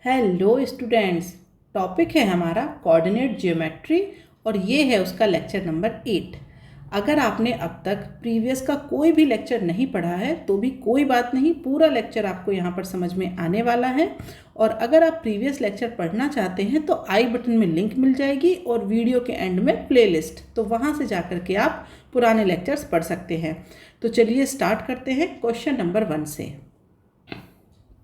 Hello students, topic है हमारा coordinate geometry और ये है उसका लेक्चर नंबर 8। अगर आपने अब तक प्रीवियस का कोई भी लेक्चर नहीं पढ़ा है तो भी कोई बात नहीं, पूरा लेक्चर आपको यहाँ पर समझ में आने वाला है। और अगर आप प्रीवियस लेक्चर पढ़ना चाहते हैं तो आई बटन में लिंक मिल जाएगी और वीडियो के एंड में प्लेलिस्ट, तो वहाँ से जा कर के आप पुराने लेक्चर्स पढ़ सकते हैं। तो चलिए स्टार्ट करते हैं क्वेश्चन नंबर 1 से।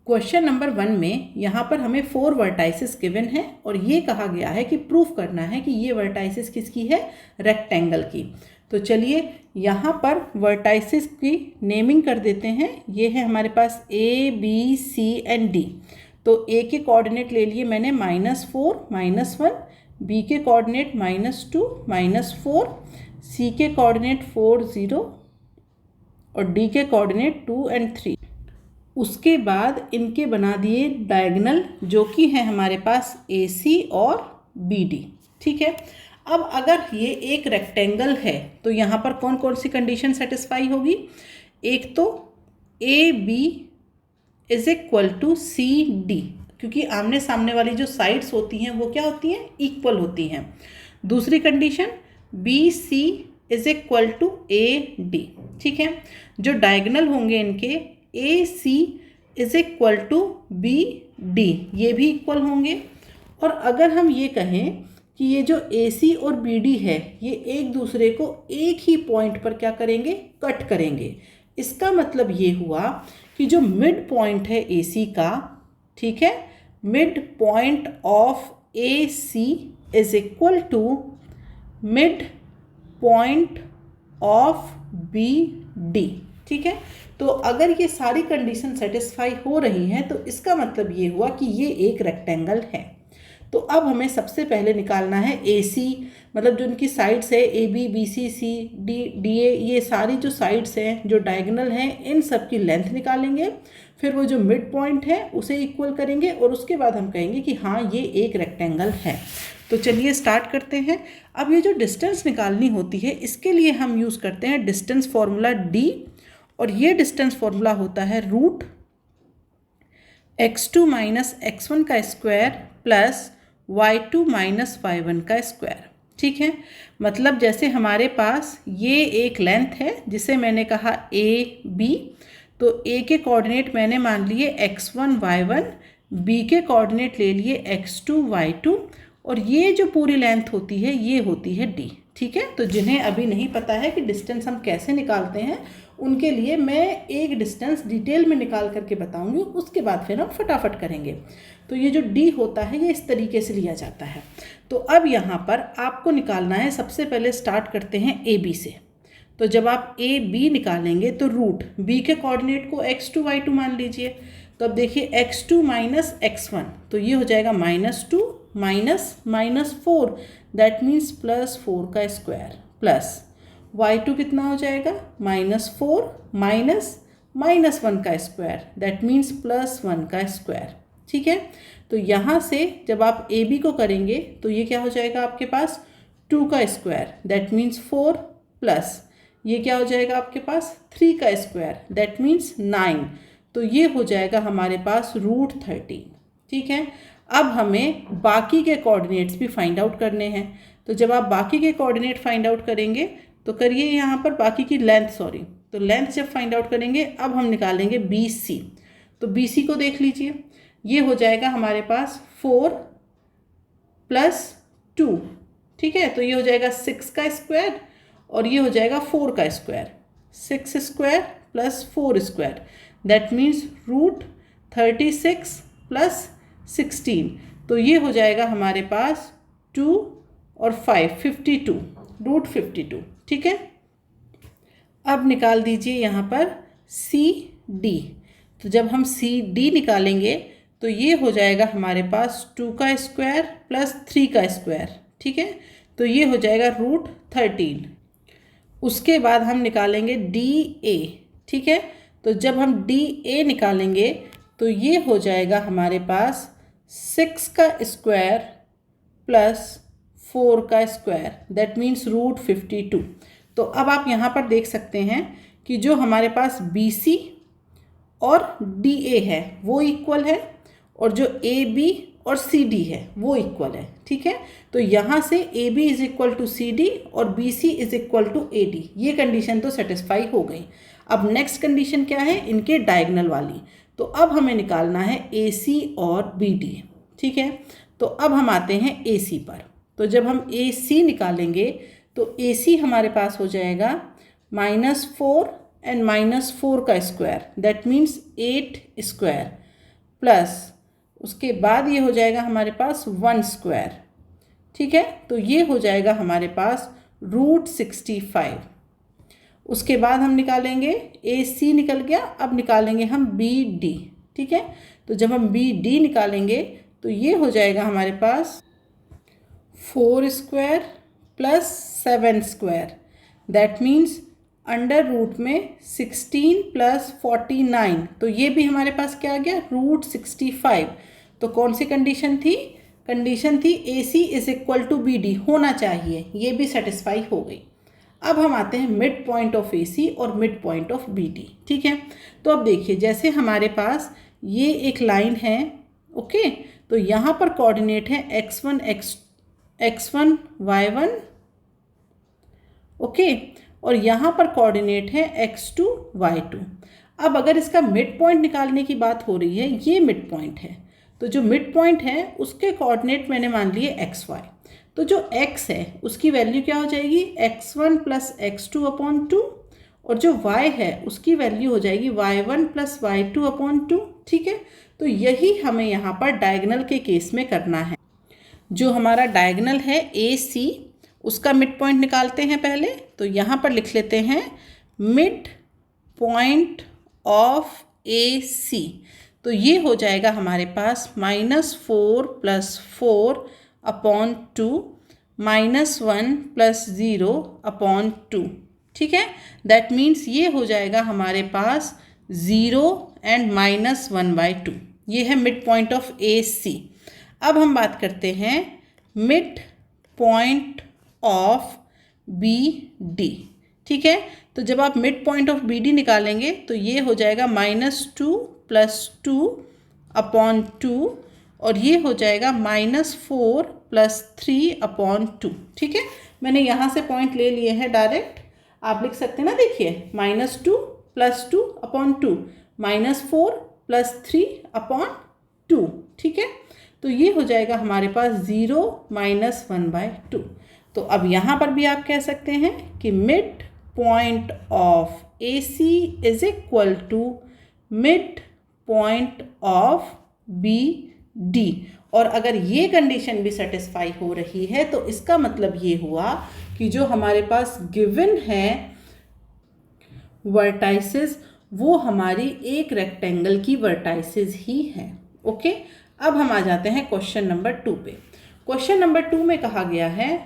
क्वेश्चन नंबर 1 में यहाँ पर हमें 4 वर्टाइसिस गिवन है और ये कहा गया है कि प्रूफ करना है कि ये वर्टाइसिस किसकी है, रेक्टेंगल की। तो चलिए यहाँ पर वर्टाइसिस की नेमिंग कर देते हैं। ये है हमारे पास A, B, C and D। तो A के कोऑर्डिनेट ले लिए मैंने -4, -1, B के कोऑर्डिनेट -2, -4, C के कोऑर्डिनेट 4, 0 और D के कोऑर्डिनेट 2 एंड 3। उसके बाद इनके बना दिए डायगोनल जो कि है हमारे पास AC और BD। ठीक है, अब अगर ये एक रेक्टेंगल है तो यहाँ पर कौन कौन सी कंडीशन सेटिस्फाई होगी। एक तो AB = CD, क्योंकि आमने सामने वाली जो साइड्स होती हैं वो क्या होती हैं, इक्वल होती हैं। दूसरी कंडीशन BC = AD। ठीक है, जो डायगोनल होंगे इनके AC = BD, ये भी इक्वल होंगे। और अगर हम ये कहें कि ये जो AC और BD है ये एक दूसरे को एक ही पॉइंट पर क्या करेंगे, कट करेंगे। इसका मतलब ये हुआ कि जो मिड पॉइंट है AC का, ठीक है, midpoint of AC = mid point of BD। ठीक है, तो अगर ये सारी कंडीशन सेटिस्फाई हो रही हैं तो इसका मतलब ये हुआ कि ये एक रेक्टेंगल है। तो अब हमें सबसे पहले निकालना है AC, मतलब जो इनकी साइड्स है AB, BC, CD, DA, ये सारी जो साइड्स हैं जो डायगोनल हैं इन सब की लेंथ निकालेंगे। फिर वो जो मिड पॉइंट है उसे इक्वल करेंगे और उसके बाद हम कहेंगे कि हाँ ये एक रेक्टेंगल है। तो चलिए स्टार्ट करते हैं। अब ये जो डिस्टेंस निकालनी होती है इसके लिए हम यूज़ करते हैं डिस्टेंस फॉर्मूला D, और ये डिस्टेंस फॉर्मूला होता है √x2 - x1 का स्क्वायर प्लस y2 - y1 का स्क्वायर। ठीक है, मतलब जैसे हमारे पास ये एक लेंथ है जिसे मैंने कहा AB, तो A के कोऑर्डिनेट मैंने मान लिए x1, y1, B के कोऑर्डिनेट ले लिए x2, y2, और ये जो पूरी लेंथ होती है ये होती है D। ठीक है, तो जिन्हें अभी नहीं पता है कि डिस्टेंस हम कैसे निकालते हैं उनके लिए मैं एक डिस्टेंस डिटेल में निकाल करके बताऊंगी, उसके बाद फिर हम फटाफट करेंगे। तो ये जो D होता है ये इस तरीके से लिया जाता है। तो अब यहाँ पर आपको निकालना है, सबसे पहले स्टार्ट करते हैं AB से। तो जब आप AB निकालेंगे तो रूट B के कोऑर्डिनेट को x2, y2 मान लीजिए। तो अब देखिए x2 - x1, तो ये हो जाएगा -2 -4, दैट मीन्स +4 का स्क्वायर, प्लस y2 कितना हो जाएगा, -4 -1 का स्क्वायर, दैट मीन्स +1 का स्क्वायर। ठीक है, तो यहाँ से जब आप AB को करेंगे तो ये क्या हो जाएगा आपके पास 2 का स्क्वायर, दैट मीन्स 4, प्लस ये क्या हो जाएगा आपके पास 3 का स्क्वायर, दैट मीन्स 9। तो ये हो जाएगा हमारे पास √13। ठीक है, अब हमें बाकी के कोऑर्डिनेट्स भी फाइंड आउट करने हैं। तो जब आप बाकी के कोऑर्डिनेट फाइंड आउट करेंगे तो करिए यहाँ पर बाकी की लेंथ, तो लेंथ जब फाइंड आउट करेंगे अब हम निकालेंगे BC। तो BC को देख लीजिए, ये हो जाएगा हमारे पास 4 + 2। ठीक है, तो ये हो जाएगा 6 का स्क्वायर और ये हो जाएगा 4 का square, 6 square + 4 square, that means √36 + 16। तो ये हो जाएगा हमारे पास 2 और 5, 52, √52। ठीक है, अब निकाल दीजिए यहाँ पर CD। तो जब हम CD निकालेंगे तो ये हो जाएगा हमारे पास 2 का स्क्वायर + 3 का स्क्वायर। ठीक है, तो ये हो जाएगा √13। उसके बाद हम निकालेंगे DA। ठीक है, तो जब हम DA निकालेंगे तो ये हो जाएगा हमारे पास 6 का स्क्वायर प्लस 4 का स्क्वायर, दैट मीन्स √52। तो अब आप यहाँ पर देख सकते हैं कि जो हमारे पास BC और DA है वो इक्वल है और जो ए बी और सी डी है वो इक्वल है, ठीक है। तो यहाँ से A B is equal to C D और B C is equal to A D, ये कंडीशन तो सेटिस्फाई हो गई। अब नेक्स्ट कंडीशन क्या है, इनके डायगनल वाली। तो अब हमें निकालना है ए सी और बी डी, ठीक है। तो अब हम आते हैं ए सी पर। तो जब हम ए सी निकालेंगे तो ए सी हमारे पास हो जाएगा -4 एंड -4 का square, that means 8 square, plus उसके बाद ये हो जाएगा हमारे पास 1 स्क्वायर, ठीक है। तो ये हो जाएगा हमारे पास √65। उसके बाद हम निकालेंगे ए सी निकल गया, अब निकालेंगे हम बी डी, ठीक है। तो जब हम बी डी निकालेंगे तो ये हो जाएगा हमारे पास 4 square plus 7 square, that means under root में 16 प्लस 49, तो ये भी हमारे पास क्या आ गया √65। तो कौन सी कंडीशन थी, कंडीशन थी A C is equal to B D होना चाहिए, ये भी सेटिस्फाई हो गई। अब हम आते हैं midpoint of A C और midpoint of B D, ठीक है। तो अब देखिए जैसे हमारे पास ये एक लाइन है, ओके, तो यहाँ पर कोऑर्डिनेट है x1 y1, ओके, और यहाँ पर कोऑर्डिनेट है x2 y2। अब अगर इसका मिड पॉइंट निकालने की बात हो रही है, ये मिड पॉइंट है, तो जो मिड पॉइंट है उसके कोऑर्डिनेट मैंने मान लिए xy। तो जो x है उसकी वैल्यू क्या हो जाएगी x1 प्लस x2 अपॉन 2, और जो y है उसकी वैल्यू हो जाएगी y1 प्लस y2 अपॉन 2, ठीक है। तो यही हमें यहाँ पर डायगनल के केस में करना है। जो हमारा डायगनल है ए सी, उसका मिड पॉइंट निकालते हैं पहले। तो यहाँ पर लिख लेते हैं मिड पॉइंट ऑफ ए सी, तो ये हो जाएगा हमारे पास -4 + 4 अपॉन 2 -1 + 0 अपॉन 2, ठीक है। दैट मीन्स ये हो जाएगा हमारे पास 0 एंड -1/2, ये है midpoint of A C. अब हम बात करते हैं midpoint of B D, ठीक है। तो जब आप midpoint of B D निकालेंगे तो ये हो जाएगा -2 + 2 अपॉन 2, और ये हो जाएगा -4 + 3 अपॉन 2, ठीक है। मैंने यहाँ से पॉइंट ले लिए हैं डायरेक्ट, आप लिख सकते हैं ना, देखिए -2 + 2 अपॉन 2, -4 + 3 अपॉन 2, ठीक है। तो ये हो जाएगा हमारे पास 0 -1/2। तो अब यहाँ पर भी आप कह सकते हैं कि midpoint of A C is equal to midpoint of B D. और अगर ये कंडीशन भी सेटिस्फाई हो रही है तो इसका मतलब ये हुआ कि जो हमारे पास गिवन है वर्टाइसेस, वो हमारी एक रेक्टेंगल की वर्टाइसेस ही हैं, ओके। अब हम आ जाते हैं क्वेश्चन नंबर 2 पे। क्वेश्चन नंबर 2 में कहा गया है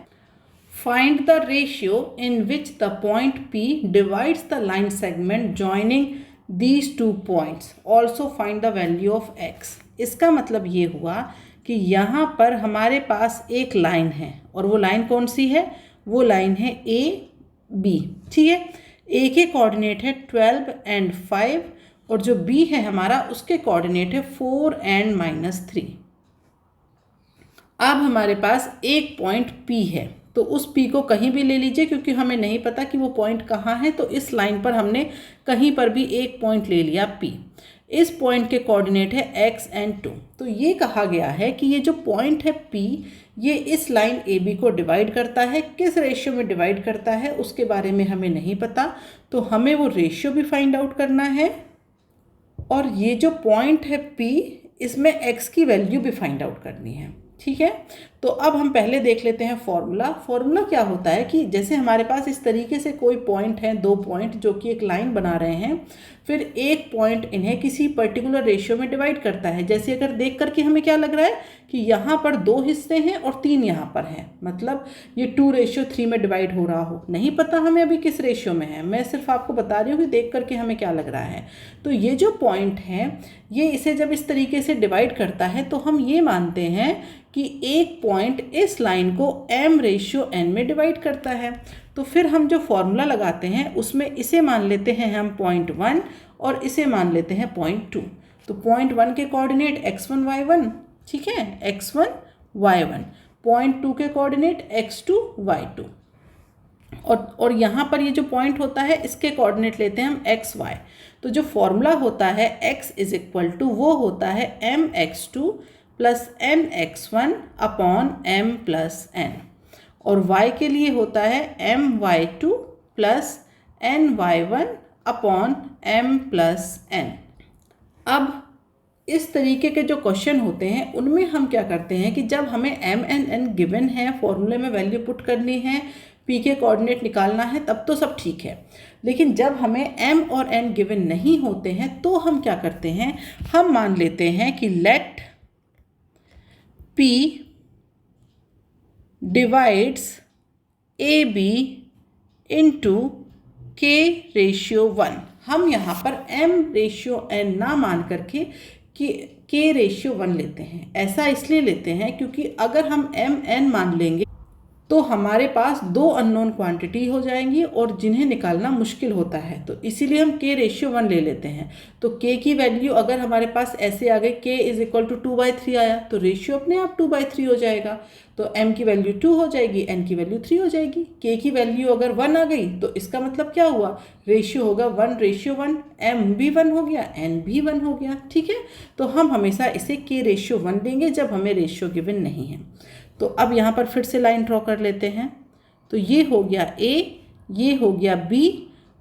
find the ratio in which the point P divides the line segment joining these 2 points, also find the value of x। इसका मतलब ये हुआ कि यहाँ पर हमारे पास एक लाइन है, और वो लाइन कौन सी है, वो लाइन है AB, ठीक है। A के कोऑर्डिनेट है 12 एंड 5, और जो B है हमारा उसके कोऑर्डिनेट है 4 एंड -3। अब हमारे पास एक पॉइंट P है, तो उस P को कहीं भी ले लीजिए, क्योंकि हमें नहीं पता कि वो पॉइंट कहाँ है, तो इस लाइन पर हमने कहीं पर भी एक पॉइंट ले लिया P। इस पॉइंट के कोऑर्डिनेट है x एंड 2। तो ये कहा गया है कि ये जो पॉइंट है P, ये इस लाइन AB को डिवाइड करता है। किस रेशियो में डिवाइड करता है उसके बारे में हमें नहीं पता, तो हमें वो रेशियो भी फाइंड आउट करना है, और ये जो पॉइंट है P, इसमें x की वैल्यू भी फाइंड आउट करनी है, ठीक है। तो अब हम पहले देख लेते हैं फॉर्मूला। फॉर्मूला क्या होता है कि जैसे हमारे पास इस तरीके से कोई पॉइंट है, 2 पॉइंट जो कि एक लाइन बना रहे हैं, फिर एक पॉइंट इन्हें किसी पर्टिकुलर रेशियो में डिवाइड करता है। जैसे अगर देख करके हमें क्या लग रहा है कि यहाँ पर 2 हिस्से हैं और 3 यहाँ पर हैं, मतलब ये 2:3 में डिवाइड हो रहा हो। नहीं पता हमें अभी किस रेशियो में है, मैं सिर्फ आपको बता रही हूँ कि देख करके हमें क्या लग रहा है। तो ये जो पॉइंट है, ये इसे जब इस तरीके से डिवाइड करता है तो हम ये मानते हैं कि एक पॉइंट इस लाइन को m/n में डिवाइड करता है। तो फिर हम जो फॉर्मूला लगाते हैं उसमें इसे मान लेते हैं हम 0.1 और इसे मान लेते हैं 0.2। तो पॉइंट 1 के कोऑर्डिनेट x1 y1, ठीक है, x1 y1, पॉइंट 2 के कोऑर्डिनेट x2 y2, और यहाँ पर ये जो पॉइंट होता है इसके कोऑर्डिनेट लेते हैं हम एक्स वाई। तो जो फॉर्मूला होता है x इज इक्वल टू वो होता है mx2 plus mx1 upon m plus n, और y के लिए होता है my2 plus ny1 upon m plus n। अब इस तरीके के जो क्वेश्चन होते हैं उनमें हम क्या करते हैं कि जब हमें m एंड n गिवन है, फॉर्मूले में वैल्यू पुट करनी है, p के कोऑर्डिनेट निकालना है, तब तो सब ठीक है। लेकिन जब हमें m और n गिवन नहीं होते हैं तो हम क्या करते हैं, हम मान लेते हैं कि let p divides ab into k ratio 1। हम यहाँ पर m रेशियो n ना मान करके कि k रेशियो 1 लेते हैं। ऐसा इसलिए लेते हैं क्योंकि अगर हम m n मान लेंगे तो हमारे पास दो अननोन क्वांटिटी हो जाएंगी और जिन्हें निकालना मुश्किल होता है, तो इसीलिए हम k रेशियो 1 ले लेते हैं। तो k की वैल्यू अगर हमारे पास ऐसे आ गई, k इज इक्वल टू 2/3 आया, तो रेशियो अपने आप 2/3 हो जाएगा। तो m की वैल्यू 2 हो जाएगी, n की वैल्यू 3 हो जाएगी। k की वैल्यू अगर 1 आ गई तो इसका मतलब क्या हुआ, रेशियो होगा 1:1, m भी 1 हो गया, n भी 1 हो गया, ठीक है। तो हम हमेशा इसे k रेशियो 1 लेंगे जब हमें रेशियो गिवन नहीं है। तो अब यहाँ पर फिर से लाइन ड्रॉ कर लेते हैं। तो ये हो गया a, ये हो गया b,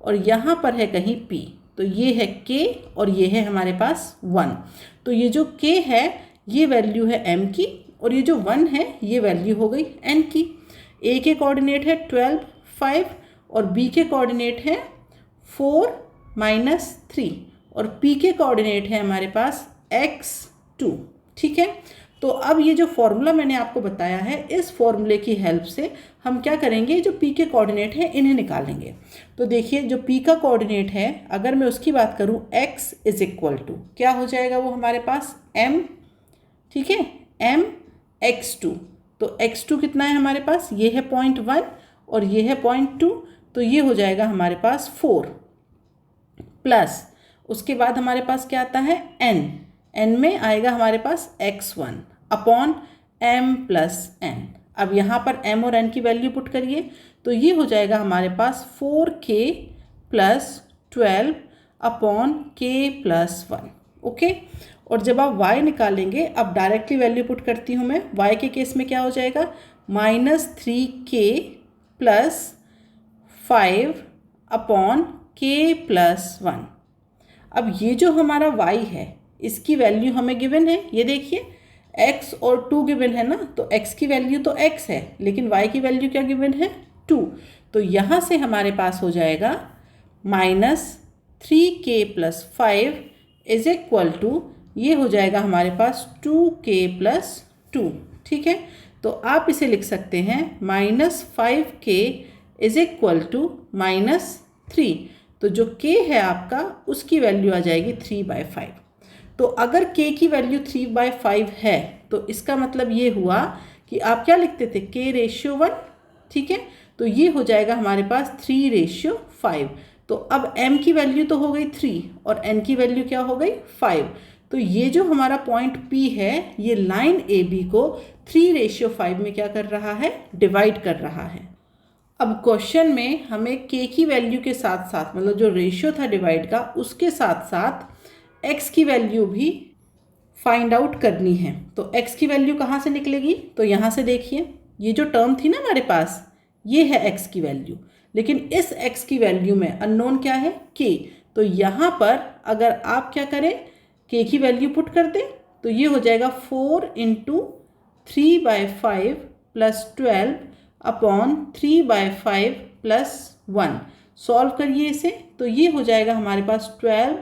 और यहाँ पर है कहीं p, तो ये है k और ये है हमारे पास 1। तो ये जो k है ये वैल्यू है m की, और ये जो 1 है ये वैल्यू हो गई n की। a के कोऑर्डिनेट है 12, 5, और b के कोऑर्डिनेट है 4, -3, और p के कोऑर्डिनेट है हमारे पास x2, ठीक है। तो अब ये जो फॉर्मूला मैंने आपको बताया है, इस फॉर्मूले की हेल्प से हम क्या करेंगे, जो p के कोऑर्डिनेट है इन्हें निकालेंगे। तो देखिए जो p का कोऑर्डिनेट है, अगर मैं उसकी बात करूं, x इज इक्वल टू क्या हो जाएगा वो हमारे पास m, ठीक है, m x2। तो x2 कितना है हमारे पास, ये है 0.1 और ये है 0.2, तो ये हो जाएगा हमारे पास 4, प्लस उसके बाद हमारे पास क्या आता है n में आएगा हमारे पास x1 upon m plus n। अब यहाँ पर m और n की वैल्यू पुट करिए, तो ये हो जाएगा हमारे पास 4k plus 12 upon k plus 1, okay. और जब आप y निकालेंगे, अब डायरेक्टली वैल्यू पुट करती हूँ मैं, y के केस में क्या हो जाएगा, -3k plus 5 upon k plus 1। अब ये जो हमारा y है इसकी वैल्यू हमें गिवन है, ये देखिए x और 2 गिवन है ना, तो x की वैल्यू तो x है, लेकिन y की वैल्यू क्या गिवन है, 2। तो यहाँ से हमारे पास हो जाएगा -3k plus 5 is equal to, ये हो जाएगा हमारे पास 2k प्लस 2, ठीक है। तो आप इसे लिख सकते हैं -5k इज इक्वल टू -3। तो जो k है आपका उसकी वैल्यू आ जाएगी 3/5। तो अगर k की वैल्यू 3/5 है तो इसका मतलब ये हुआ कि आप क्या लिखते थे, k रेशियो 1, ठीक है। तो ये हो जाएगा हमारे पास 3:5। तो अब m की वैल्यू तो हो गई 3 और n की वैल्यू क्या हो गई 5। तो ये जो हमारा पॉइंट P है ये लाइन AB को 3:5 में क्या कर रहा है, डिवाइड कर रहा है। अब क्वेश्चन में हमें k की वैल्यू के साथ साथ, मतलब जो रेशियो था डिवाइड का, उसके साथ साथ x की वैल्यू भी फाइंड आउट करनी है। तो x की वैल्यू कहाँ से निकलेगी, तो यहाँ से देखिए, ये जो टर्म थी ना हमारे पास, ये है x की वैल्यू, लेकिन इस x की वैल्यू में अननोन क्या है, k। तो यहाँ पर अगर आप क्या करें, k की वैल्यू पुट कर दें, तो ये हो जाएगा 4 × 3/5 प्लस 12 अपॉन 3/5 प्लस 1। सॉल्व करिए इसे, तो ये हो जाएगा हमारे पास 12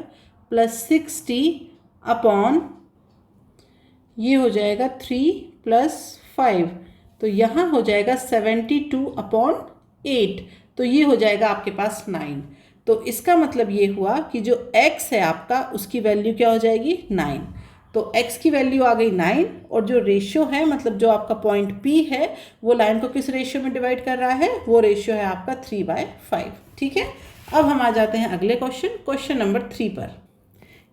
प्लस 60 अपॉन, ये हो जाएगा 3 प्लस 5, तो यहाँ हो जाएगा 72 अपॉन 8, तो ये हो जाएगा आपके पास 9। तो इसका मतलब ये हुआ कि जो x है आपका उसकी वैल्यू क्या हो जाएगी, 9। तो x की वैल्यू आ गई 9, और जो रेशियो है, मतलब जो आपका पॉइंट P है, वो लाइन को किस रेशियो में डिवाइड कर रहा है, वो रेशियो है आपका 3/5, ठीक है। अब हम आ जाते हैं अगले क्वेश्चन नंबर 3 पर।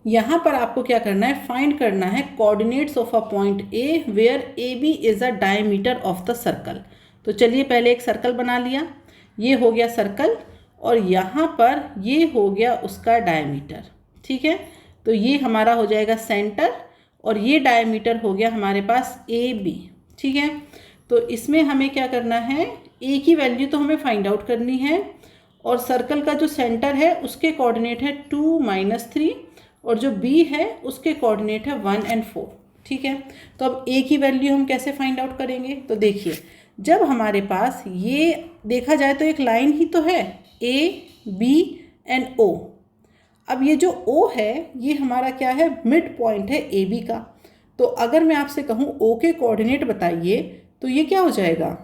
यहाँ पर आपको क्या करना है, फाइंड करना है coordinates of a point A where A B is a diameter of the circle. तो चलिए पहले एक सर्कल बना लिया, ये हो गया सर्कल, और यहाँ पर ये हो गया उसका डायमीटर। ठीक है, तो ये हमारा हो जाएगा सेंटर, और ये डायमीटर हो गया हमारे पास ए बी। ठीक है, तो इसमें हमें क्या करना है, ए की वैल्यू तो हमें फाइंड आउट करनी है, और सर्कल का जो सेंटर है उसके कोऑर्डिनेट है 2 - 3, और जो बी है उसके कोऑर्डिनेट है 1 और 4। ठीक है, तो अब ए की वैल्यू हम कैसे फाइंड आउट करेंगे, तो देखिए जब हमारे पास ये देखा जाए तो एक लाइन ही तो है, ए बी एंड ओ। अब ये जो O है ये हमारा क्या है, मिड पॉइंट है ए बी का। तो अगर मैं आपसे कहूँ O के कोऑर्डिनेट बताइए, तो ये क्या हो जाएगा,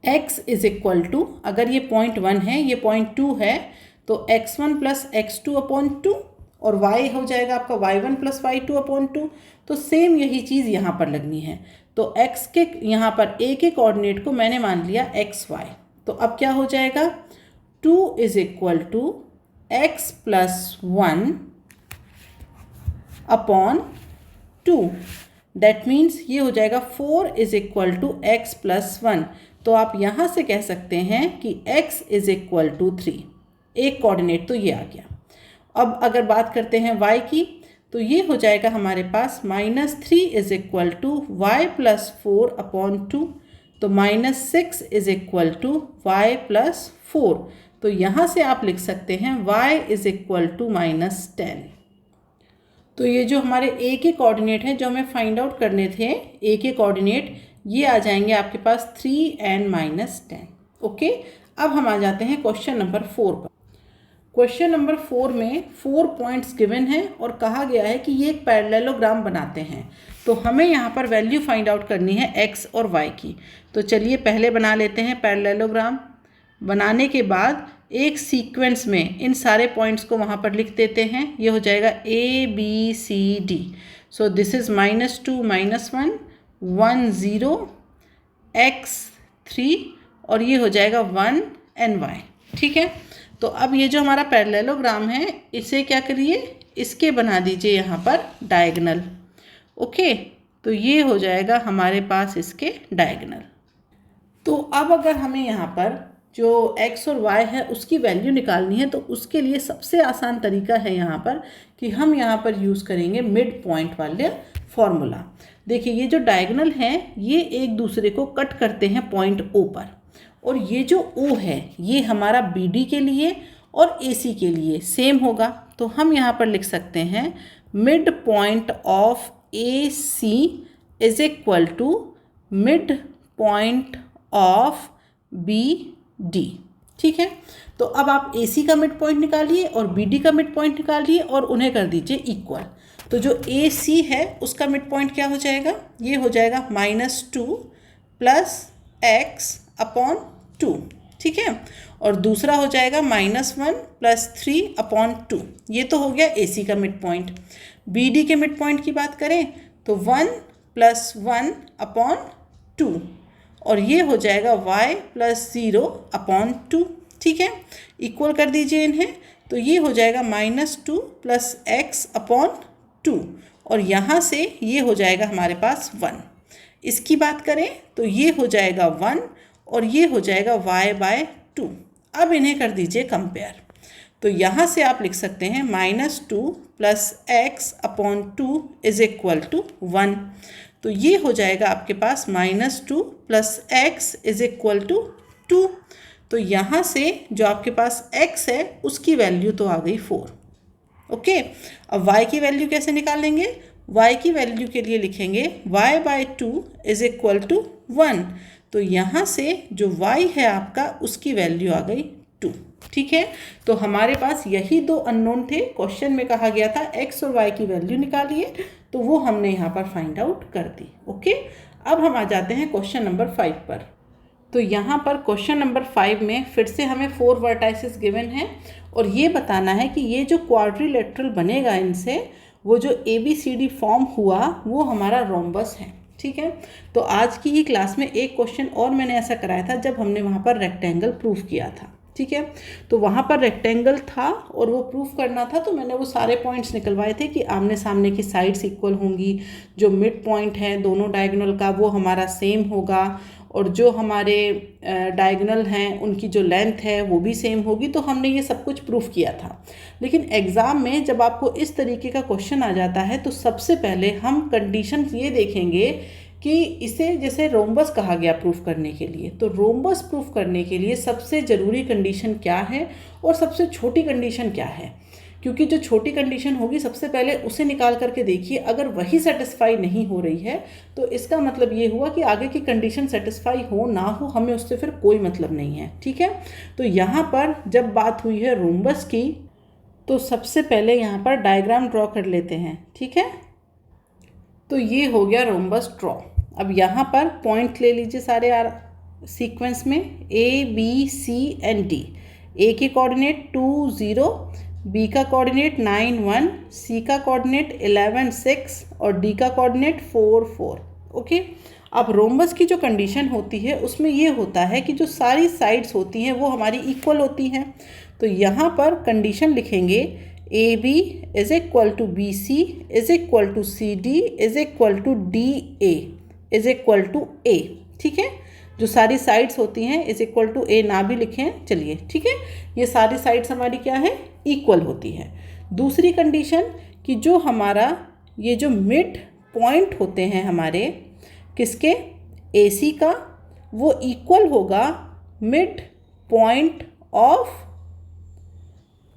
x इज इक्वल टू, अगर ये पॉइंट 1 है ये पॉइंट 2 है, तो x1 + x2/2, और y हो जाएगा आपका y1 + y2/2। तो सेम यही चीज़ यहाँ पर लगनी है। तो x के यहाँ पर a के कोऑर्डिनेट को मैंने मान लिया xy। तो अब क्या हो जाएगा, 2 is equal to x + 1/2। That means ये हो जाएगा 4 इज इक्वल टू x + 1। तो आप यहाँ से कह सकते हैं कि x इज इक्वल टू 3। एक कोऑर्डिनेट तो ये आ गया। अब अगर बात करते हैं y की, तो ये हो जाएगा हमारे पास -3 इज इक्वल टू y + 4/2। तो -6 इज इक्वल टू y + 4। तो यहाँ से आप लिख सकते हैं y इज इक्वल टू -10। तो ये जो हमारे a के कोऑर्डिनेट हैं जो हमें फाइंड आउट करने थे, a के कोऑर्डिनेट ये आ जाएंगे आपके पास 3 और -10। ओके, अब हम आ जाते हैं क्वेश्चन नंबर 4 पर। क्वेश्चन नंबर 4 में 4 पॉइंट्स गिवन हैं और कहा गया है कि ये एक पैरेललोग्राम बनाते हैं। तो हमें यहाँ पर वैल्यू फाइंड आउट करनी है x और y की। तो चलिए पहले बना लेते हैं पैरेललोग्राम। बनाने के बाद एक सीक्वेंस में इन सारे पॉइंट्स को वहाँ पर लिख देते हैं। ये हो जाएगा A B C D। So this is -2 -1 1 0 x 3, और ये हो जाएगा 1 and y। ठीक है, तो अब ये जो हमारा पैरेललोग्राम है इसे क्या करिए, इसके बना दीजिए यहाँ पर डायगोनल। ओके, तो ये हो जाएगा हमारे पास इसके डायगोनल। तो अब अगर हमें यहाँ पर जो x और y है उसकी वैल्यू निकालनी है, तो उसके लिए सबसे आसान तरीका है यहाँ पर कि हम यहाँ पर यूज़ करेंगे मिड पॉइंट वाले फॉर्मूला। देखिए ये जो डायगोनल हैं ये एक दूसरे को कट करते हैं पॉइंट O पर, और ये जो O है ये हमारा BD के लिए और AC के लिए सेम होगा। तो हम यहाँ पर लिख सकते हैं midpoint of AC is equal to midpoint of BD। ठीक है, तो अब आप AC का मिड पॉइंट निकालिए और BD का मिड पॉइंट निकालिए और उन्हें कर दीजिए इक्वल। तो जो AC है उसका मिड पॉइंट क्या हो जाएगा, ये हो जाएगा -2 + x/2। ठीक है, और दूसरा हो जाएगा -1 + 3/2। ये तो हो गया AC का मिड पॉइंट। BD के मिड पॉइंट की बात करें तो 1 + 1/2, और ये हो जाएगा y + 0/2। ठीक है, इक्वल कर दीजिए इन्हें, तो ये हो जाएगा -2 + x/2, और यहाँ से ये हो जाएगा हमारे पास 1। इसकी बात करें तो ये हो जाएगा 1 और ये हो जाएगा y/2। अब इन्हें कर दीजिए कंपेयर। तो यहाँ से आप लिख सकते हैं -2 + x/2 इज इक्वल टू 1। तो ये हो जाएगा आपके पास -2 + x इज इक्वल टू 2। तो यहाँ से जो आपके पास x है उसकी वैल्यू तो आ गई 4। ओके, अब y की वैल्यू कैसे निकालेंगे, y की वैल्यू के लिए लिखेंगे y/2 इज इक्वल टू 1। तो यहाँ से जो y है आपका उसकी वैल्यू आ गई 2। ठीक है, तो हमारे पास यही दो अननोन थे। क्वेश्चन में कहा गया था x और y की वैल्यू निकालिए, तो वो हमने यहाँ पर फाइंड आउट कर दी। ओके, अब हम आ जाते हैं क्वेश्चन नंबर 5 पर। तो यहाँ पर क्वेश्चन नंबर 5 में फिर से हमें 4 वर्टाइसेस गिवन हैं और ये बताना है कि ये जो क्वाड्रिलेटरल बनेगा इनसे, वो जो ABCD फॉर्म हुआ वो हमारा रोम्बस है। ठीक है, तो आज की ही क्लास में एक क्वेश्चन और मैंने ऐसा कराया था जब हमने वहाँ पर रेक्टेंगल प्रूफ किया था। ठीक है। तो वहाँ पर रेक्टेंगल था और वो प्रूफ करना था, तो मैंने वो सारे पॉइंट्स निकलवाए थे कि आमने सामने की साइड्स इक्वल होंगी, जो मिड पॉइंट है दोनों डायगोनल का वो हमारा सेम होगा, और जो हमारे डायगोनल हैं उनकी जो लेंथ है वो भी सेम होगी। तो हमने ये सब कुछ प्रूफ किया था। लेकिन एग्ज़ाम में जब आपको इस तरीके का क्वेश्चन आ जाता है तो सबसे पहले हम कंडीशन ये देखेंगे कि इसे जैसे रोम्बस कहा गया प्रूफ करने के लिए, तो रोम्बस प्रूफ करने के लिए सबसे ज़रूरी कंडीशन क्या है और सबसे छोटी कंडीशन क्या है। क्योंकि जो छोटी कंडीशन होगी सबसे पहले उसे निकाल करके देखिए, अगर वही सेटिस्फाई नहीं हो रही है तो इसका मतलब ये हुआ कि आगे की कंडीशन सेटिस्फाई हो ना हो, हमें उससे फिर कोई मतलब नहीं है, ठीक है। तो यहाँ पर जब बात हुई है रोम्बस की, तो सबसे पहले यहाँ पर डायग्राम ड्रॉ कर लेते हैं, ठीक है। तो ये हो गया रोम्बस ड्रॉ। अब यहाँ पर पॉइंट ले लीजिए सारे सीक्वेंस में, A B C and D। A के कोऑर्डिनेट 2 0, B का कोऑर्डिनेट 9 1, C का कोऑर्डिनेट 11 6 और D का कोऑर्डिनेट 4 4। ओके। अब रोम्बस की जो कंडीशन होती है उसमें ये होता है कि जो सारी साइड्स होती हैं वो हमारी इक्वल होती हैं। तो यहाँ पर कंडीशन लिखेंगे AB is equal to BC is equal to CD is equal to DA is equal to A, ठीक है। जो सारी साइड्स होती हैं इज इक्वल टू A ना भी लिखें चलिए, ठीक है। ये सारी साइड्स हमारी क्या है, इक्वल होती है। दूसरी कंडीशन कि जो हमारा ये जो मिड पॉइंट होते हैं हमारे किसके, AC का, वो इक्वल होगा मिड पॉइंट ऑफ,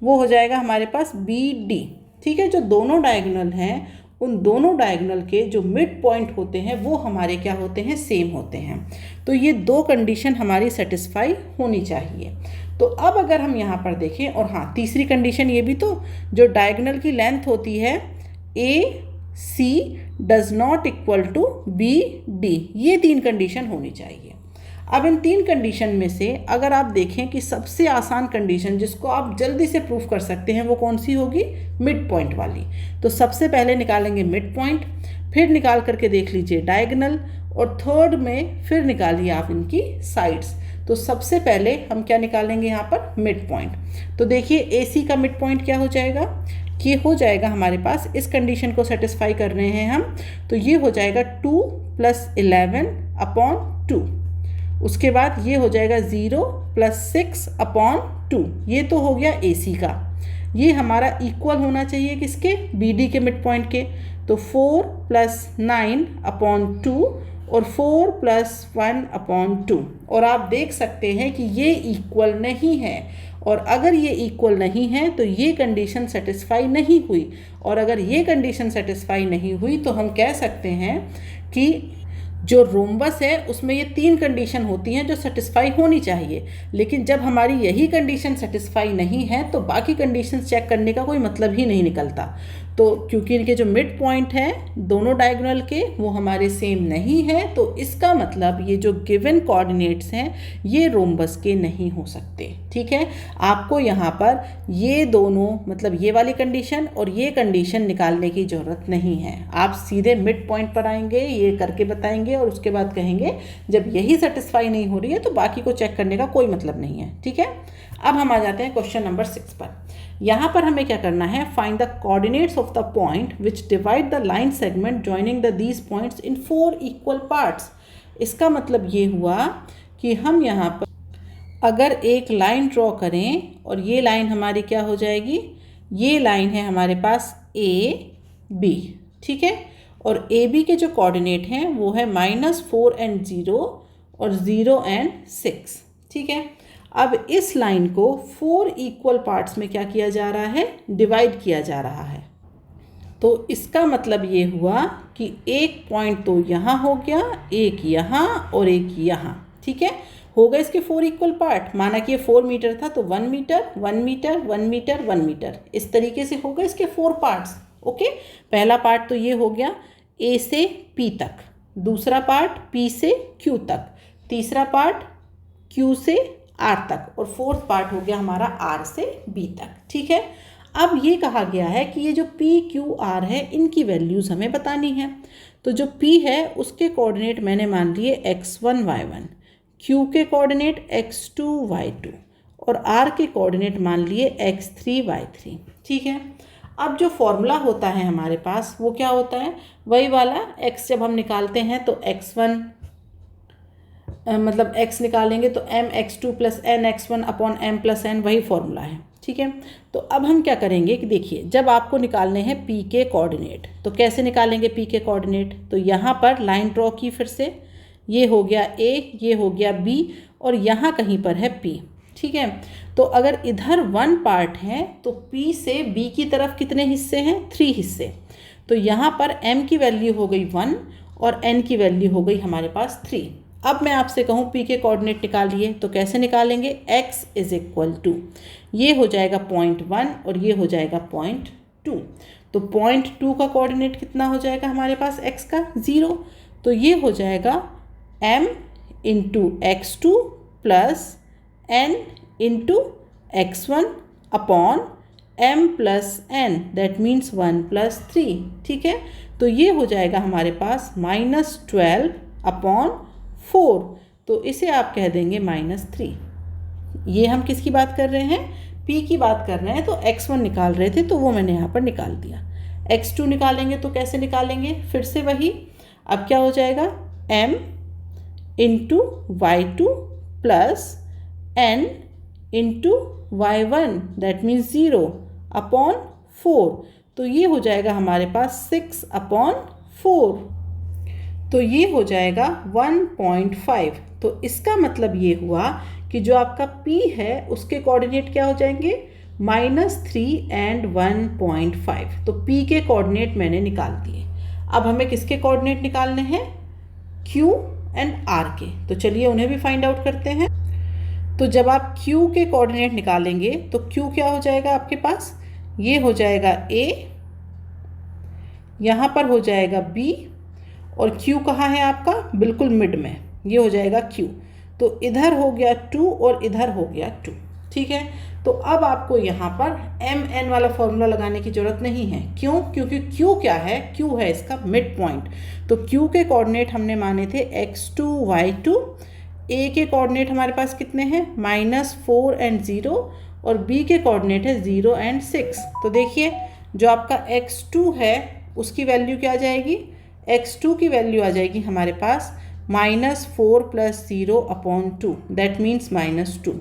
वो हो जाएगा हमारे पास BD, ठीक है। जो दोनों डायगोनल हैं उन दोनों डायगोनल के जो मिड पॉइंट होते हैं वो हमारे क्या होते हैं, सेम होते हैं। तो ये दो कंडीशन हमारी सेटिस्फाई होनी चाहिए। तो अब अगर हम यहाँ पर देखें, और हाँ तीसरी कंडीशन ये भी, तो जो डायगोनल की लेंथ होती है AC does not equal to BD, ये 3 कंडीशन होनी चाहिए। अब इन 3 कंडीशन में से अगर आप देखें कि सबसे आसान कंडीशन जिसको आप जल्दी से प्रूफ कर सकते हैं वो कौन सी होगी, मिड पॉइंट वाली। तो सबसे पहले निकालेंगे मिड पॉइंट, फिर निकाल करके देख लीजिए डायगोनल, और थर्ड में फिर निकालिए आप इनकी साइड्स। तो सबसे पहले हम क्या निकालेंगे यहाँ पर, मिड पॉइंट। तो देखिए AC का मिड पॉइंट क्या हो जाएगा, ये हो जाएगा हमारे पास, इस कंडीशन को सेटिस्फाई कर रहे हैं हम, तो ये हो जाएगा 2 + 11 अपॉन 2। उसके बाद ये हो जाएगा 0 + 6 अपॉन 2। ये तो हो गया AC का। ये हमारा इक्वल होना चाहिए किसके, BD के मिड पॉइंट के। तो 4 + 9 अपॉन 2 और 4 + 1 अपॉन 2। और आप देख सकते हैं कि ये इक्वल नहीं है, और अगर ये इक्वल नहीं है तो ये कंडीशन सेटिस्फाई नहीं हुई। और अगर ये कंडीशन सेटिस्फाई नहीं हुई तो हम कह सकते हैं कि जो रोम्बस है उसमें ये 3 कंडीशन होती हैं जो सेटिस्फाई होनी चाहिए। लेकिन जब हमारी यही कंडीशन सेटिस्फाई नहीं है तो बाकी कंडीशंस चेक करने का कोई मतलब ही नहीं निकलता। तो क्योंकि इनके जो मिड पॉइंट हैं दोनों डायगोनल के वो हमारे सेम नहीं है, तो इसका मतलब ये जो गिवन कोऑर्डिनेट्स हैं ये रोम्बस के नहीं हो सकते, ठीक है। आपको यहाँ पर ये दोनों मतलब ये वाली कंडीशन और ये कंडीशन निकालने की ज़रूरत नहीं है। आप सीधे मिड पॉइंट पर आएंगे, ये करके बताएंगे और उसके बाद कहेंगे जब यही सेटिस्फाई नहीं हो रही है तो बाकी को चेक करने का कोई मतलब नहीं है, ठीक है। अब हम आ जाते हैं क्वेश्चन नंबर 6 पर। यहाँ पर हमें क्या करना है, find the coordinates of the point which divide the line segment joining the these points in 4 equal parts. इसका मतलब ये हुआ कि हम यहाँ पर अगर एक लाइन ड्रॉ करें और ये लाइन हमारी क्या हो जाएगी, ये लाइन है हमारे पास AB, ठीक है। और AB के जो कोऑर्डिनेट हैं वो है -4 and 0 और 0 and 6, ठीक है। अब इस लाइन को 4 इक्वल पार्ट्स में क्या किया जा रहा है, डिवाइड किया जा रहा है। तो इसका मतलब ये हुआ कि एक पॉइंट तो यहाँ हो गया, एक यहाँ और एक यहाँ, ठीक है। हो गए इसके 4 इक्वल पार्ट। माना कि ये 4 मीटर था तो 1 मीटर 1 मीटर 1 मीटर 1 मीटर, इस तरीके से हो गए इसके 4 पार्ट्स। ओके, पहला पार्ट तो ये हो गया A से P तक, दूसरा पार्ट P से Q तक, तीसरा पार्ट Q से R तक, और फोर्थ पार्ट हो गया हमारा R से B तक, ठीक है। अब ये कहा गया है कि ये जो P Q R है इनकी वैल्यूज़ हमें बतानी है। तो जो P है उसके कोऑर्डिनेट मैंने मान लिए x1 y1, Q के कोऑर्डिनेट x2 y2 और r के कोऑर्डिनेट मान लिए x3 y3। ठीक है, अब जो फॉर्मूला होता है हमारे पास वो क्या होता है, वही वाला x जब हम निकालते हैं तो x1 मतलब x निकालेंगे तो mx2 plus nx1 upon m plus n, वही फॉर्मूला है। ठीक है, तो अब हम क्या करेंगे कि देखिए, जब आपको निकालने हैं p के कोऑर्डिनेट तो कैसे निकालेंगे p के कोऑर्डिनेट, तो यहाँ पर लाइन ड्रॉ की फिर से, ये हो गया a, ये हो गया b और यहाँ कहीं पर है p। ठीक है, तो अगर इधर 1 पार्ट है तो p से b की तरफ कितने हिस्से हैं, 3 हिस्से। तो यहाँ पर m की वैल्यू हो गई 1 और n की वैल्यू हो गई हमारे पास 3। अब मैं आपसे कहूँ p के कोऑर्डिनेट निकालिए तो कैसे निकालेंगे, x इज इक्वल टू, ये हो जाएगा 0.1 और ये हो जाएगा 0.2। तो 0.2 का कोऑर्डिनेट कितना हो जाएगा हमारे पास x का, 0। तो ये हो जाएगा m into x2 plus n into x1 upon m plus n, that means 1 plus 3। ठीक है, तो ये हो जाएगा हमारे पास -12 अपॉन 4, तो इसे आप कह देंगे -3। ये हम किसकी बात कर रहे हैं, p की बात कर रहे हैं। तो x1 निकाल रहे थे तो वो मैंने यहाँ पर निकाल दिया। x2 निकालेंगे तो कैसे निकालेंगे, फिर से वही, अब क्या हो जाएगा m into y2 plus n into y1, that means 0 upon 4। तो ये हो जाएगा हमारे पास 6 अपॉन 4, तो ये हो जाएगा 1.5। तो इसका मतलब ये हुआ कि जो आपका p है उसके कोऑर्डिनेट क्या हो जाएंगे, -3 एंड 1.5। तो p के कोऑर्डिनेट मैंने निकाल दिए। अब हमें किसके कोऑर्डिनेट निकालने हैं, q एंड r के। तो चलिए उन्हें भी फाइंड आउट करते हैं। तो जब आप q के कोऑर्डिनेट निकालेंगे तो q क्या हो जाएगा आपके पास, ये हो जाएगा a, यहाँ पर हो जाएगा b और q कहाँ है आपका, बिल्कुल मिड में, ये हो जाएगा q। तो इधर हो गया 2 और इधर हो गया 2। ठीक है, तो अब आपको यहाँ पर mn वाला फॉर्मूला लगाने की ज़रूरत नहीं है। क्यों, क्योंकि q क्या है, q है इसका मिड पॉइंट। तो q के कोऑर्डिनेट हमने माने थे x2 y2, a के कोऑर्डिनेट हमारे पास कितने हैं, -4 एंड 0 और b के कोऑर्डिनेट है 0 एंड 6। तो देखिए जो आपका x2 है उसकी वैल्यू क्या आ जाएगी, x2 की वैल्यू आ जाएगी हमारे पास -4 प्लस 0 अपॉन 2, दैट मीन्स -2।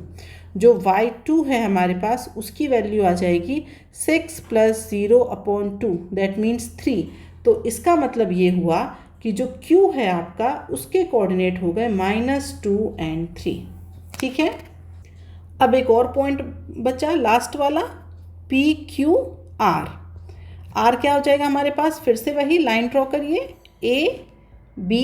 जो y2 है हमारे पास उसकी वैल्यू आ जाएगी 6 प्लस 0 अपॉन 2, दैट मीन्स 3। तो इसका मतलब ये हुआ कि जो q है आपका उसके कोऑर्डिनेट हो गए -2 एंड 3। ठीक है, अब एक और पॉइंट बचा लास्ट वाला, p q r। r क्या हो जाएगा हमारे पास, फिर से वही लाइन ड्रॉ करिए, a b।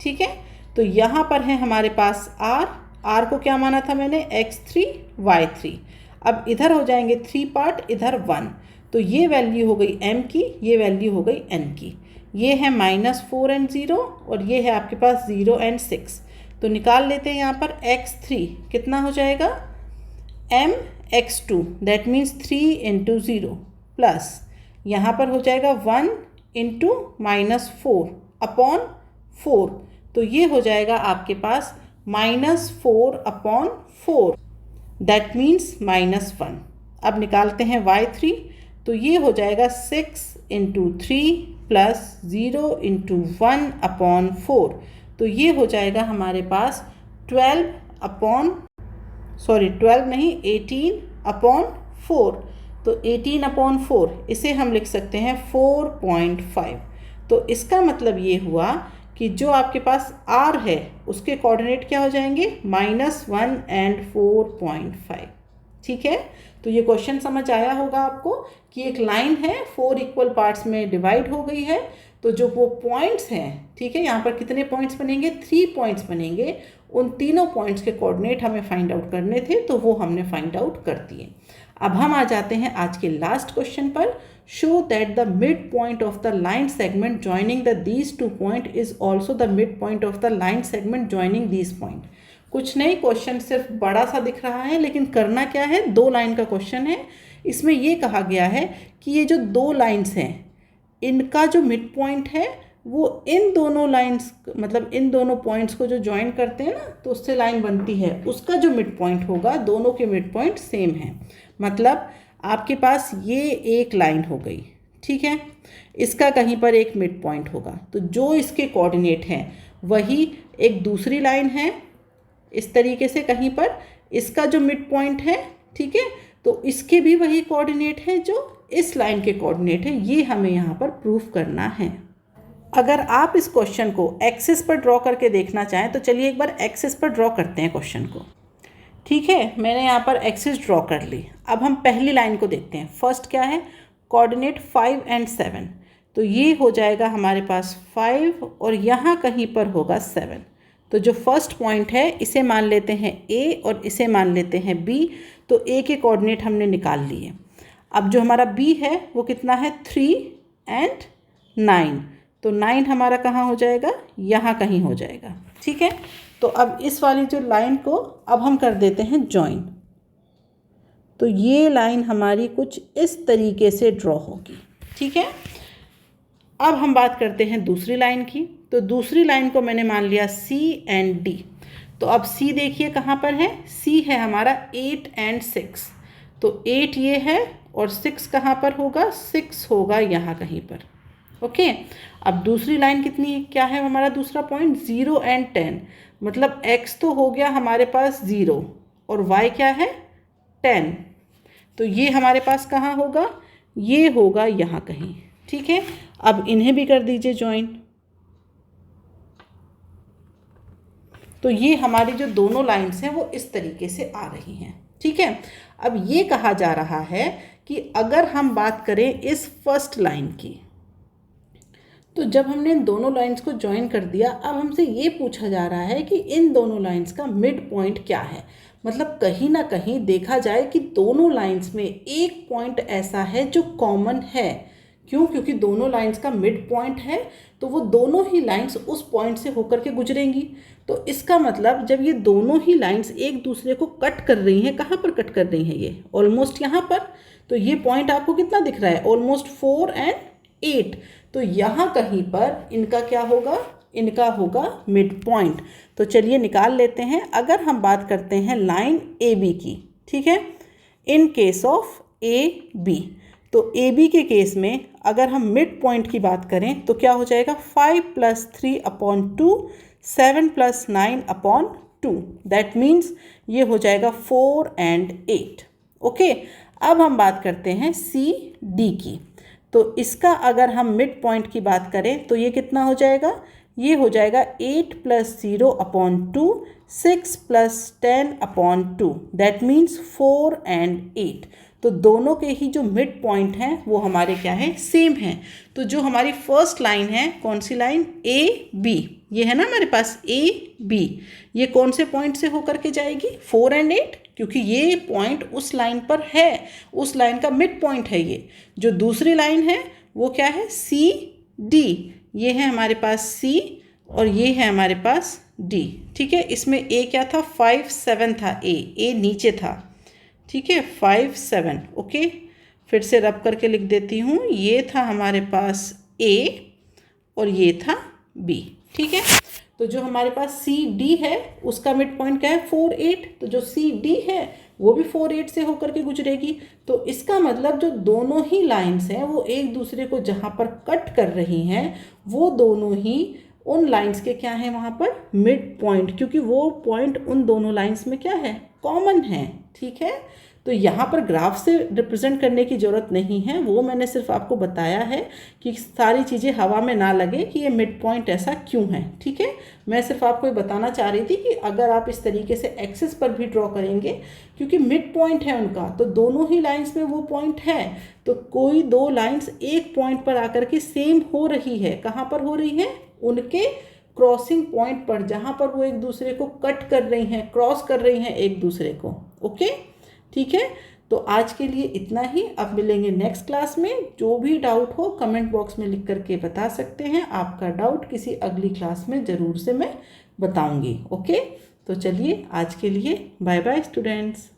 ठीक है, तो यहाँ पर है हमारे पास r को क्या माना था मैंने, x3 y3। अब इधर हो जाएंगे 3 पार्ट, इधर 1, तो ये वैल्यू हो गई m की, ये वैल्यू हो गई n की। ये है -4 एंड 0 और ये है आपके पास 0 एंड 6। तो निकाल लेते हैं यहाँ पर x3 कितना हो जाएगा, m x2, that means 3 into 0 plus यहाँ पर हो जाएगा 1 इंटू -4 अपॉन 4। तो ये हो जाएगा आपके पास -4 अपॉन 4, दैट मीन्स -1। अब निकालते हैं y3, तो ये हो जाएगा 6 इंटू 3 प्लस 0 इंटू 1 अपॉन 4। तो ये हो जाएगा हमारे पास 18 अपॉन 4। तो 18 अपॉन 4 इसे हम लिख सकते हैं 4.5। तो इसका मतलब ये हुआ कि जो आपके पास r है उसके कोऑर्डिनेट क्या हो जाएंगे, -1 एंड 4.5। ठीक है, तो ये क्वेश्चन समझ आया होगा आपको कि एक लाइन है 4 इक्वल पार्ट्स में डिवाइड हो गई है। तो जो वो पॉइंट्स हैं, ठीक है, यहाँ पर कितने पॉइंट्स बनेंगे, 3 पॉइंट्स बनेंगे। उन तीनों पॉइंट्स के कोऑर्डिनेट हमें फाइंड आउट करने थे, तो वो हमने फाइंड आउट कर दिए। अब हम आ जाते हैं आज के लास्ट क्वेश्चन पर। Show that the mid point of the line segment joining the these 2 point is also the mid point of the line segment joining these point. कुछ नहीं, क्वेश्चन सिर्फ बड़ा सा दिख रहा है, लेकिन करना क्या है, 2 लाइन का क्वेश्चन है। इसमें ये कहा गया है कि ये जो 2 लाइन्स हैं इनका जो मिड पॉइंट है वो इन दोनों लाइंस मतलब इन दोनों पॉइंट्स को जो ज्वाइन करते हैं ना तो उससे लाइन बनती है, उसका जो मिड पॉइंट होगा, दोनों के मिड पॉइंट सेम है। मतलब आपके पास ये एक लाइन हो गई, ठीक है, इसका कहीं पर एक मिड पॉइंट होगा, तो जो इसके कोऑर्डिनेट हैं वही एक दूसरी लाइन है इस तरीके से कहीं पर, इसका जो मिड पॉइंट है, ठीक है, तो इसके भी वही कोऑर्डिनेट है जो इस लाइन के कोऑर्डिनेट है। ये हमें यहाँ पर प्रूफ करना है। अगर आप इस क्वेश्चन को एक्सिस पर ड्रॉ करके देखना चाहें तो चलिए एक बार एक्सिस पर ड्रॉ करते हैं क्वेश्चन को। ठीक है, मैंने यहाँ पर एक्सिस ड्रॉ कर ली। अब हम पहली लाइन को देखते हैं। फर्स्ट क्या है, कोऑर्डिनेट 5 और 7, तो ये हो जाएगा हमारे पास 5 और यहाँ कहीं पर होगा 7। तो जो फर्स्ट पॉइंट है इसे मान लेते हैं A और इसे मान लेते हैं B, तो A के कोऑर्डिनेट हमने निकाल लिए। अब जो हमारा B है वो कितना है, 3 और 9, तो 9 हमारा कहाँ हो जाएगा, यहाँ कहीं हो जाएगा। ठीक है, तो अब इस वाली जो लाइन को अब हम कर देते हैं ज्वाइन, तो ये लाइन हमारी कुछ इस तरीके से ड्रॉ होगी। ठीक है, अब हम बात करते हैं दूसरी लाइन की। तो दूसरी लाइन को मैंने मान लिया C और D, तो अब C देखिए कहाँ पर है, C है हमारा 8 और 6, तो 8 ये है और 6 कहाँ पर होगा, 6 होगा यहाँ कहीं पर। ओके, अब दूसरी लाइन कितनी है, क्या है हमारा दूसरा पॉइंट, 0 और 10, मतलब x तो हो गया हमारे पास 0 और y क्या है 10, तो ये हमारे पास कहाँ होगा, ये होगा यहाँ कहीं। ठीक है, अब इन्हें भी कर दीजिए ज्वाइन, तो ये हमारी जो दोनों लाइंस हैं वो इस तरीके से आ रही हैं। ठीक है, अब ये कहा जा रहा है कि अगर हम बात करें इस फर्स्ट लाइन की, तो जब हमने इन दोनों लाइंस को ज्वाइन कर दिया, अब हमसे ये पूछा जा रहा है कि इन दोनों लाइंस का मिड पॉइंट क्या है। मतलब कहीं ना कहीं देखा जाए कि दोनों लाइंस में एक पॉइंट ऐसा है जो कॉमन है। क्यों, क्योंकि दोनों लाइंस का मिड पॉइंट है, तो वो दोनों ही लाइंस उस पॉइंट से होकर के गुजरेंगी। तो इसका मतलब जब ये दोनों ही लाइंस एक दूसरे को कट कर रही हैं, कहाँ पर कट कर रही हैं, ये ऑलमोस्ट यहाँ पर, तो ये पॉइंट आपको कितना दिख रहा है, ऑलमोस्ट 4 और 8, तो यहाँ कहीं पर इनका क्या होगा, इनका होगा मिड पॉइंट। तो चलिए निकाल लेते हैं। अगर हम बात करते हैं लाइन AB की, ठीक है, इन केस ऑफ AB, तो AB के केस में अगर हम मिड पॉइंट की बात करें तो क्या हो जाएगा, 5 + 3/2, 7 + 9/2, दैट मीन्स ये हो जाएगा 4 और 8। ओके, अब हम बात करते हैं CD की, तो इसका अगर हम मिड पॉइंट की बात करें तो ये कितना हो जाएगा, ये हो जाएगा 8 + 0/2, 6 + 10/2, दैट मीन्स 4 और 8। तो दोनों के ही जो मिड पॉइंट हैं वो हमारे क्या है, सेम हैं। तो जो हमारी फर्स्ट लाइन है, कौन सी लाइन, AB, ये है ना हमारे पास AB, ये कौन से पॉइंट से होकर के जाएगी, 4 और 8, क्योंकि ये पॉइंट उस लाइन पर है, उस लाइन का मिड पॉइंट है ये। जो दूसरी लाइन है वो क्या है, CD, ये है हमारे पास C और ये है हमारे पास D। ठीक है, इसमें A क्या था, 5 7 था, A नीचे था। ठीक है, 5 7। ओके, फिर से रब करके लिख देती हूँ, ये था हमारे पास A और ये था B। ठीक है, तो जो हमारे पास CD है उसका मिड पॉइंट क्या है, 4 8, तो जो CD है वो भी 4 8 से होकर के गुजरेगी। तो इसका मतलब जो दोनों ही लाइंस हैं वो एक दूसरे को जहाँ पर कट कर रही हैं वो दोनों ही उन लाइंस के क्या हैं वहाँ पर मिड पॉइंट, क्योंकि वो पॉइंट उन दोनों लाइंस में क्या है, कॉमन है। ठीक है, तो यहाँ पर ग्राफ से रिप्रेजेंट करने की ज़रूरत नहीं है, वो मैंने सिर्फ आपको बताया है कि सारी चीज़ें हवा में ना लगे कि ये मिड पॉइंट ऐसा क्यों है। ठीक है, मैं सिर्फ आपको ये बताना चाह रही थी कि अगर आप इस तरीके से एक्सिस पर भी ड्रॉ करेंगे, क्योंकि मिड पॉइंट है उनका, तो दोनों ही लाइंस में वो पॉइंट है, तो कोई दो लाइंस एक पॉइंट पर आकर के सेम हो रही है, कहाँ पर हो रही है, उनके क्रॉसिंग पॉइंट पर, जहाँ पर वो एक दूसरे को कट कर रही हैं, क्रॉस कर रही हैं एक दूसरे को। ओके, ठीक है, तो आज के लिए इतना ही। अब मिलेंगे नेक्स्ट क्लास में। जो भी डाउट हो कमेंट बॉक्स में लिख करके बता सकते हैं। आपका डाउट किसी अगली क्लास में ज़रूर से मैं बताऊंगी। ओके, तो चलिए आज के लिए बाय बाय स्टूडेंट्स।